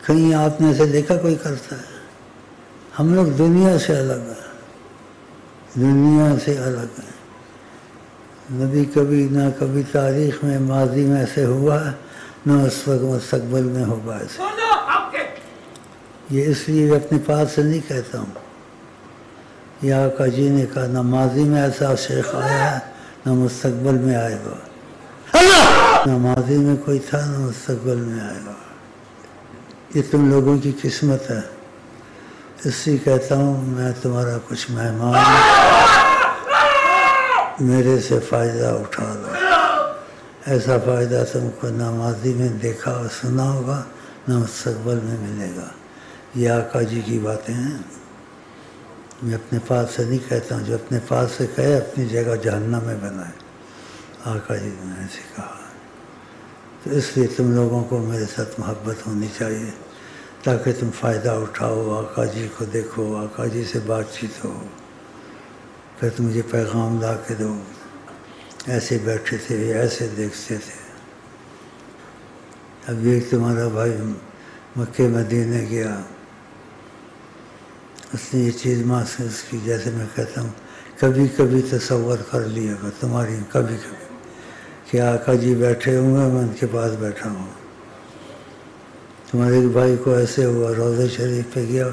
کہیں آپ نے ایسے دیکھا کوئی کرتا ہے؟ ہم لوگ دنیا سے الگ ہیں، دنیا سے الگ ہیں۔ نبی کبھی نہ کبھی تاریخ میں ماضی میں ایسے ہوا ہے، نہ اس وقت مستقبل میں ہوگا ایسے۔ یہ اس لیے اپنے پاس سے نہیں کہتا ہوں، یہ آقا جی نے کہا نہ ماضی میں ایسا شیخ آیا ہے نہ مستقبل میں آئے گا، نہ ماضی میں کوئی تھا نہ مستقبل میں آئے گا۔ یہ تم لوگوں کی قسمت ہے، اس لیے کہتا ہوں میں تمہارا کچھ مہمان ہوں، میرے سے فائدہ اٹھا لو۔ ایسا فائدہ تم کو نہ ماضی میں دیکھا اور سنا ہوگا نہ مستقبل میں ملے گا۔ یہ آقا جی کی باتیں ہیں، میں اپنے پاس سے نہیں کہتا ہوں، جو اپنے پاس سے کہے اپنی جگہ جہنم میں بنائے۔ آقا جی نے ایسے کہا، تو اس لیے تم لوگوں کو میرے ساتھ محبت ہونی چاہیے تاکہ تم فائدہ اٹھاؤ، آقا جی کو دیکھو، آقا جی سے بات چیت ہو، پھر تم مجھے پیغام لا کے دو۔ ایسے بیٹھے تھے، ایسے دیکھتے تھے۔ اب یہ تمہارا بھائی مکے مدینے گیا، اس نے یہ چیز محسوس کی، جیسے میں کہتا ہوں کبھی کبھی تصور کر لیا گا تمہاری، کبھی کبھی کہ آقا جی بیٹھے ہوئے ہیں، میں ان کے پاس بیٹھا ہوں۔ تمہارے بھائی کو ایسے ہوا، روضہ شریف پہ گیا،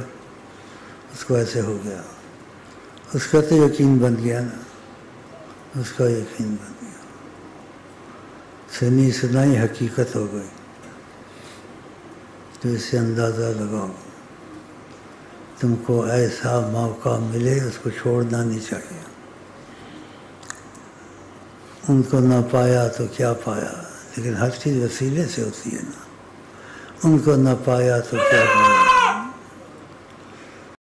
اس کو ایسے ہو گیا، اس کا تو یقین بن گیا نا، اس کا یقین بن گیا، سنی سنائی حقیقت ہو گئی۔ تو اس سے اندازہ لگاؤ، تم کو ایسا موقع ملے اس کو چھوڑنا نہیں چاہیے۔ ان کو نہ پایا تو کیا پایا، لیکن ہر چیز وسیلے سے ہوتی ہے نا، ان کو نہ پایا تو کیا پایا۔